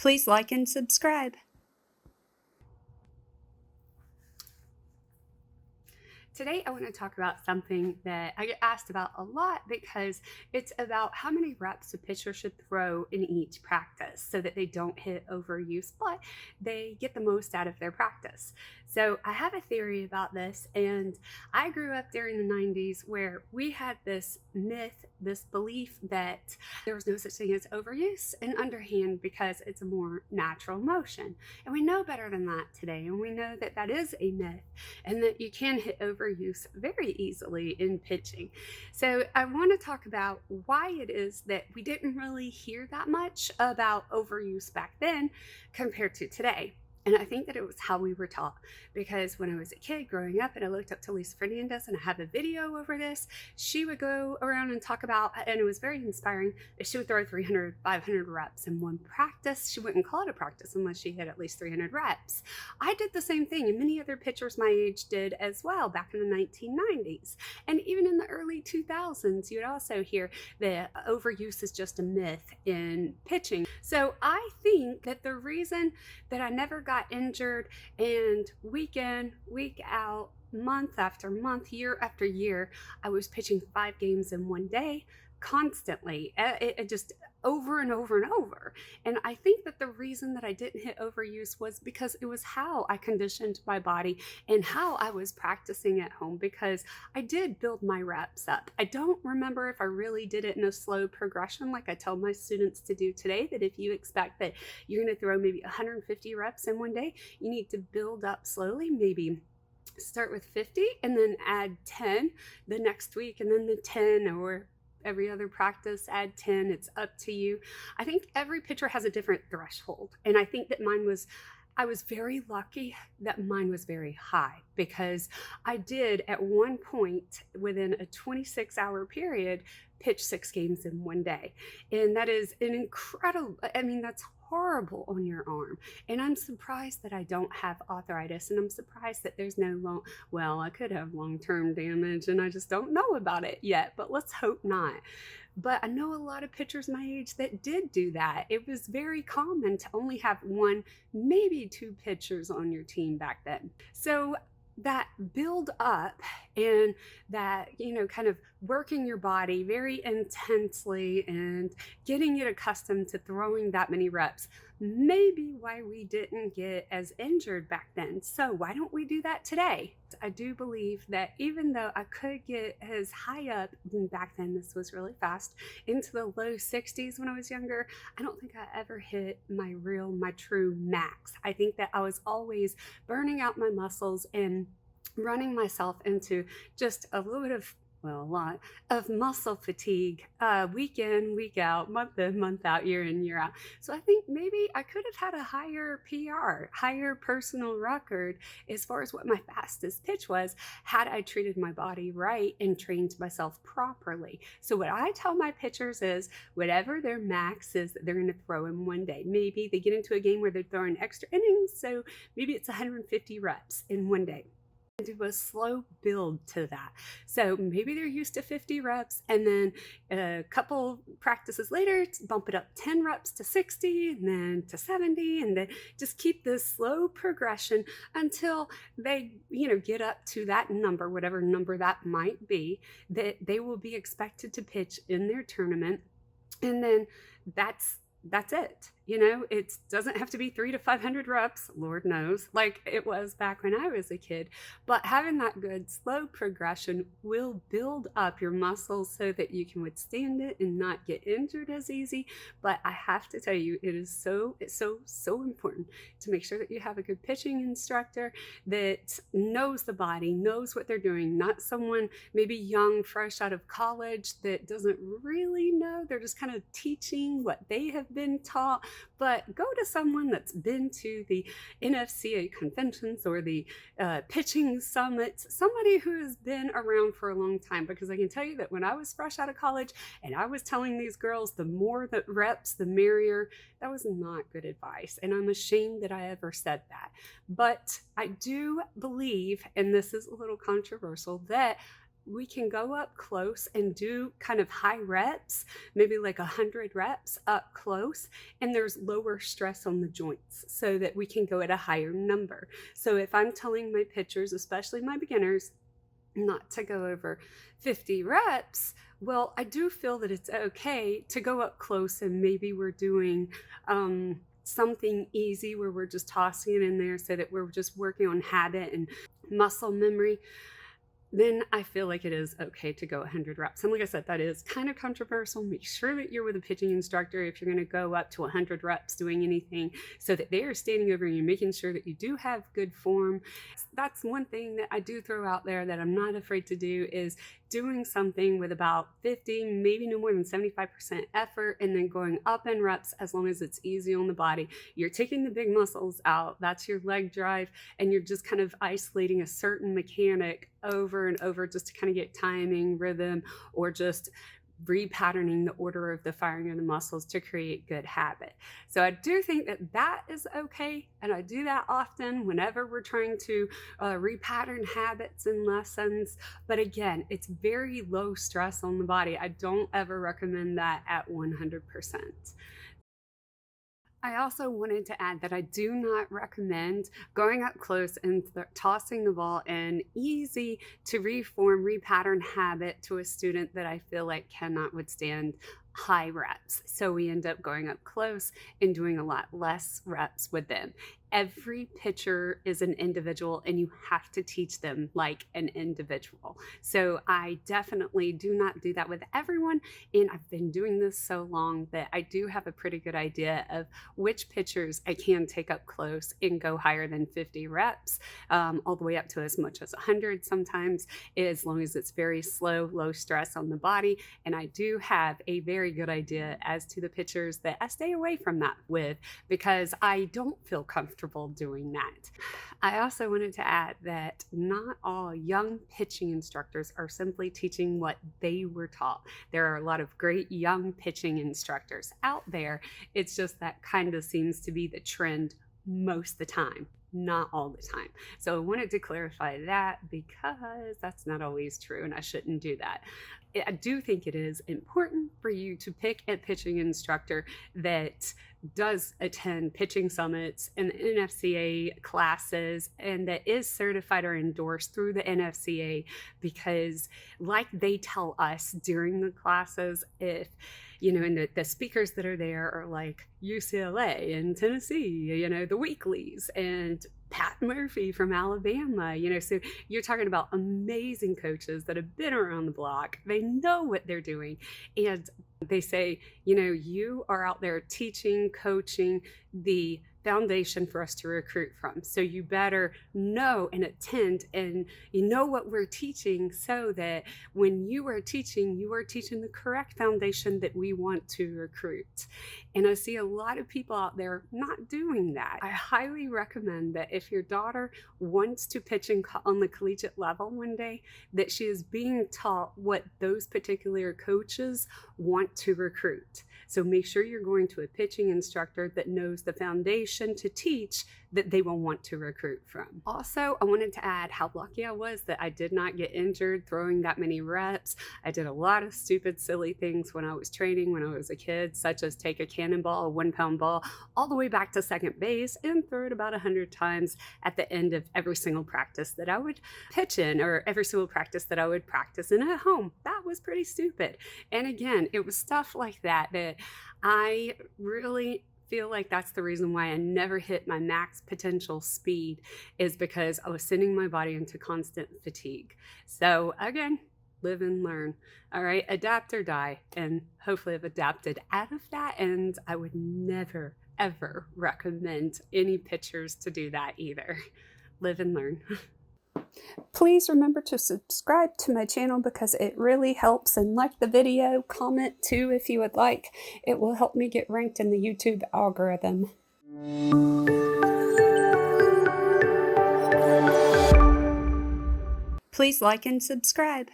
Please like and subscribe. Today, I want to talk about something that I get asked about a lot because it's about how many reps a pitcher should throw in each practice so that they don't hit overuse, but they get the most out of their practice. So I have a theory about this, and I grew up during the 90s where we had this myth, this belief that there was no such thing as overuse and underhand because it's a more natural motion. And we know better than that today, and we know that that is a myth and that you can hit overuse very easily in pitching. So I want to talk about why it is that we didn't really hear that much about overuse back then compared to today. And I think that it was how we were taught, because when I was a kid growing up and I looked up to Lisa Fernandez, and I have a video over this, she would go around and talk about, and it was very inspiring, that she would throw 300, 500 reps in one practice. She wouldn't call it a practice unless she hit at least 300 reps. I did the same thing, and many other pitchers my age did as well back in the 1990s. And even in the early 2000s, you would also hear that overuse is just a myth in pitching. So I think that the reason that I never got injured and week in, week out, month after month, year after year, I was pitching 5 games in one day constantly, it just over and over and over. And I think that the reason that I didn't hit overuse was because it was how I conditioned my body and how I was practicing at home, because I did build my reps up. I don't remember if I really did it in a slow progression like I tell my students to do today, that if you expect that you're going to throw maybe 150 reps in one day, you need to build up slowly, maybe start with 50 and then add 10 the next week, and then the 10, or every other practice add 10. It's up to you. I think every pitcher has a different threshold, and I think that I was very lucky that mine was very high, because I did at one point within a 26-hour period pitch 6 games in one day. And that is an incredible, that's horrible on your arm. And I'm surprised that I don't have arthritis, and I'm surprised that there's no I could have long-term damage and I just don't know about it yet, but let's hope not. But I know a lot of pitchers my age that did do that. It was very common to only have 1, maybe 2 pitchers on your team back then. So that build up and that, kind of working your body very intensely and getting it accustomed to throwing that many reps may be why we didn't get as injured back then. So why don't we do that today? I do believe that even though I could get as high up back then, this was really fast, into the low 60s when I was younger, I don't think I ever hit my true max. I think that I was always burning out my muscles and running myself into just a lot of muscle fatigue, week in, week out, month in, month out, year in, year out. So I think maybe I could have had a higher PR, higher personal record as far as what my fastest pitch was, had I treated my body right and trained myself properly. So what I tell my pitchers is whatever their max is that they're going to throw in one day. Maybe they get into a game where they're throwing extra innings, so maybe it's 150 reps in one day. Do a slow build to that. So maybe they're used to 50 reps, and then a couple practices later, bump it up 10 reps to 60, and then to 70, and then just keep this slow progression until they, get up to that number, whatever number that might be, that they will be expected to pitch in their tournament. And then that's it. It doesn't have to be 300 to 500 reps, Lord knows, like it was back when I was a kid. But having that good slow progression will build up your muscles so that you can withstand it and not get injured as easy. But I have to tell you, it's so important to make sure that you have a good pitching instructor that knows the body, knows what they're doing, not someone maybe young, fresh out of college that doesn't really know. They're just kind of teaching what they have been taught. But go to someone that's been to the NFCA conventions or the pitching summits, somebody who has been around for a long time, because I can tell you that when I was fresh out of college and I was telling these girls the more the reps, the merrier, that was not good advice. And I'm ashamed that I ever said that. But I do believe, and this is a little controversial, that we can go up close and do kind of high reps, maybe like 100 reps up close, and there's lower stress on the joints so that we can go at a higher number. So if I'm telling my pitchers, especially my beginners, not to go over 50 reps, well, I do feel that it's okay to go up close and maybe we're doing something easy where we're just tossing it in there so that we're just working on habit and muscle memory. Then I feel like it is okay to go 100 reps. And like I said, that is kind of controversial. Make sure that you're with a pitching instructor if you're going to go up to 100 reps doing anything, so that they are standing over you, making sure that you do have good form. That's one thing that I do throw out there that I'm not afraid to do, is doing something with about 50, maybe no more than 75% effort, and then going up in reps as long as it's easy on the body. You're taking the big muscles out. That's your leg drive, and you're just kind of isolating a certain mechanic over and over just to kind of get timing, rhythm, or just repatterning the order of the firing of the muscles to create good habit. So I do think that that is okay, and I do that often whenever we're trying to repattern habits and lessons. But again, it's very low stress on the body. I don't ever recommend that at 100%. I also wanted to add that I do not recommend going up close and tossing the ball in easy to reform, repattern habit to a student that I feel like cannot withstand high reps. So we end up going up close and doing a lot less reps with them. Every pitcher is an individual, and you have to teach them like an individual. So I definitely do not do that with everyone. And I've been doing this so long that I do have a pretty good idea of which pitchers I can take up close and go higher than 50 reps, all the way up to as much as 100 sometimes, as long as it's very slow, low stress on the body. And I do have a very good idea as to the pitchers that I stay away from that with, because I don't feel comfortable doing that. I also wanted to add that not all young pitching instructors are simply teaching what they were taught. There are a lot of great young pitching instructors out there. It's just that kind of seems to be the trend most of the time, not all the time. So I wanted to clarify that, because that's not always true, and I shouldn't do that. I do think it is important for you to pick a pitching instructor that does attend pitching summits and NFCA classes, and that is certified or endorsed through the NFCA, because like they tell us during the classes, if and the speakers that are there are like UCLA and Tennessee, the Weeklies, and Pat Murphy from Alabama, so you're talking about amazing coaches that have been around the block. They know what they're doing. And they say, you are out there teaching, coaching the foundation for us to recruit from. So you better know and attend, and you know what we're teaching, so that when you are teaching the correct foundation that we want to recruit. And I see a lot of people out there not doing that. I highly recommend that if your daughter wants to pitch on the collegiate level one day, that she is being taught what those particular coaches want to recruit. So make sure you're going to a pitching instructor that knows the foundation to teach that they will want to recruit from. Also, I wanted to add how lucky I was that I did not get injured throwing that many reps. I did a lot of stupid, silly things when I was training when I was a kid, such as take a cannonball, a 1-pound ball, all the way back to second base and throw it about 100 times at the end of every single practice that I would pitch in, or every single practice that I would practice in at home. That was pretty stupid. And again, it was stuff like that that I really feel like that's the reason why I never hit my max potential speed, is because I was sending my body into constant fatigue. So again, live and learn. All right, adapt or die. And hopefully I've adapted out of that. And I would never, ever recommend any pitchers to do that either. Live and learn. Please remember to subscribe to my channel, because it really helps, and like the video, comment too if you would like. It will help me get ranked in the YouTube algorithm. Please like and subscribe.